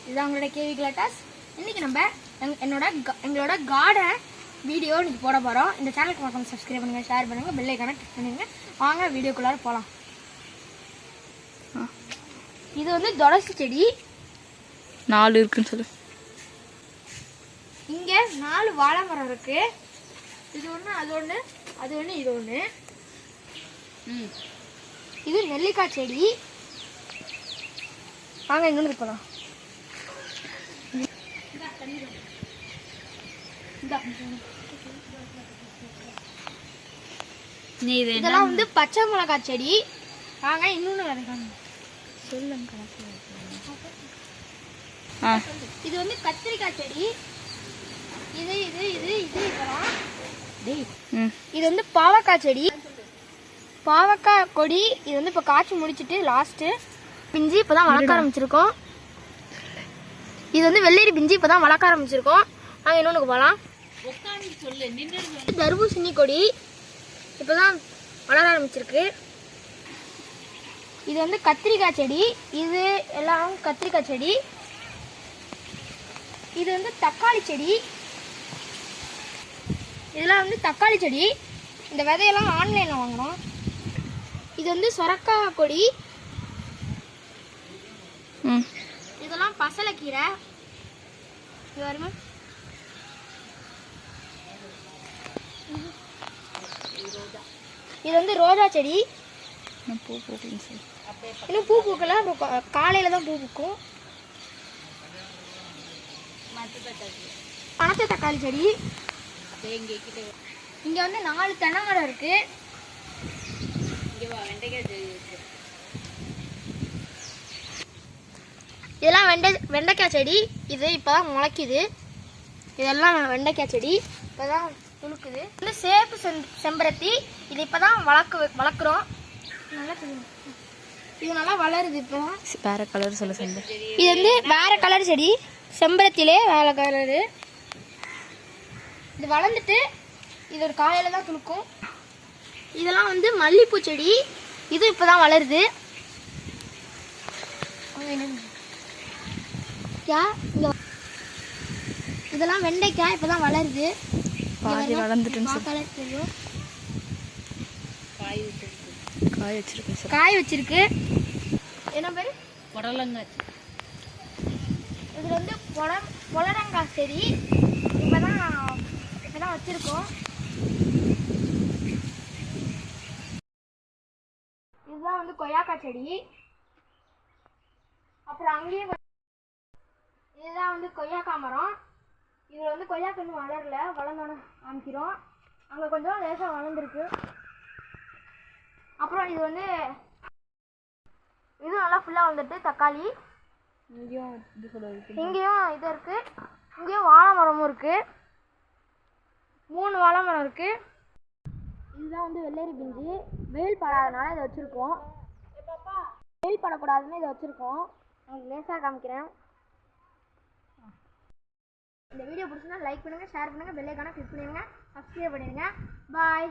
இதுதான் உங்களோட கேவி கிளாட்டாஸ். இன்றைக்கி நம்ம எங்களோட கார்டன் வீடியோ இன்றைக்கி போட போகிறோம். இந்த சேனலுக்கு மறக்காம சப்ஸ்கிரைப் பண்ணுங்கள், ஷேர் பண்ணுங்கள், பெல் ஐக்கானை கிளிக் பண்ணுங்கள். வாங்க வீடியோக்குள்ளார போகலாம். இது வந்து துளசி செடி 4 இருக்குன்னு சொல்லு. இங்கே 4 வாழை மரம் இருக்குது. இது ஒன்று, அது ஒன்று, அது ஒன்று, இது ஒன்று. இது நெல்லிக்காய் செடி. வாங்க இன்னொன்று போகலாம். இதெல்லாம் வந்து பச்சை மிளகாய் செடி. வாங்க இன்னொன்று வரைக்கும் சொல்லுங்க. இது வந்து கத்திரிக்காய் செடி. இது இது இது இது இதெல்லாம் இது வந்து பாவக்காய் செடி, பாவக்காய் கொடி. இது வந்து இப்போ காய்ச்சி முடிச்சுட்டு லாஸ்ட்டு பிஞ்சு இப்போ தான் வளர்க்க ஆரம்பிச்சிருக்கோம். இது வந்து வெள்ளரி பிஞ்சு இப்போ தான் வளர்க்க ஆரம்பிச்சிருக்கோம். நாங்கள் இன்னொன்றுக்கு போகலாம். தர்பூசணி கொடி இப்போ தான் வளர ஆரம்பிச்சிருக்கு. இது வந்து கத்திரிக்காய் செடி. இது எல்லாம் கத்திரிக்காய் செடி. இது வந்து தக்காளி செடி. இதெல்லாம் வந்து தக்காளி செடி. இந்த விதையெல்லாம் ஆன்லைனில் வாங்கினோம். இது வந்து சொரக்காய் கொடி. இதெல்லாம் பசலைக்கீரை. இது வருமா? இது வந்து ரோஜா செடி. இன்னும் பூ பூக்கல, காலையில் தான் பூ பூக்கும். பனத்து தக்காளி செடி. இங்கே வந்து 4 தென்னை மரம் இருக்கு. இதெல்லாம் வெண்டைக்காய் செடி. இது இப்போதான் முளைக்குது. இதெல்லாம் வெண்டைக்காய் செடி இப்போதான் துளுக்குது. இந்த சேப்பு செம்பருத்தி. இது இப்போதான் வளர்க்குறோம். நல்லா இது நல்லா வளருது. இப்போ வேற கலர் சொல்ல செம்பு. இது வந்து வேற கலர் செடி. செம்பருத்திலே வேற கலரு. இது வளர்ந்துட்டு இது ஒரு காலையில் தான் துளுக்கும். இதெல்லாம் வந்து மல்லிகைப்பூ செடி. இது இப்போ தான் வளருது. இதெல்லாம் வெண்டைக்காய் இப்போ தான் வளருது. தெரியும். காய் வச்சிருக்கு. என்ன பேரு? புடலங்காய். இதில் வந்து புடலங்காய் செடி இப்போதான் வச்சிருக்கோம். இதுதான் வந்து கொய்யாக்காய் செடி. அப்புறம் அங்கேயும் இதுதான் வந்து கொய்யாக்காய் மரம். இதில் வந்து கொய்யாக்காய் இன்னும் வளரல, வளர்ந்தோன்னு காமிக்கிறோம். அங்கே கொஞ்சம் லேசாக வளர்ந்துருக்கு. அப்புறம் இது வந்து இது நல்லா ஃபுல்லாக வந்துட்டு தக்காளி. இங்கேயும் இது இருக்கு. இங்கேயும் வாழை மரமும் இருக்கு. 3 வாழை மரம் இருக்கு. இதுதான் வந்து வெள்ளரி பிஞ்சு. வெயில் படாதனால இதை வச்சிருக்கோம். வெயில் படக்கூடாதுன்னு இதை வச்சிருக்கோம். உங்களுக்கு லேசாக காமிக்கிறேன். இந்த வீடியோ பிடிச்சிருந்தா லைக் பண்ணுங்க, ஷேர் பண்ணுங்க, பெல் ஐகானை கிளிக் பண்ணிடுங்க, சப்ஸ்கிரைப் பண்ணிடுங்க. பாய்.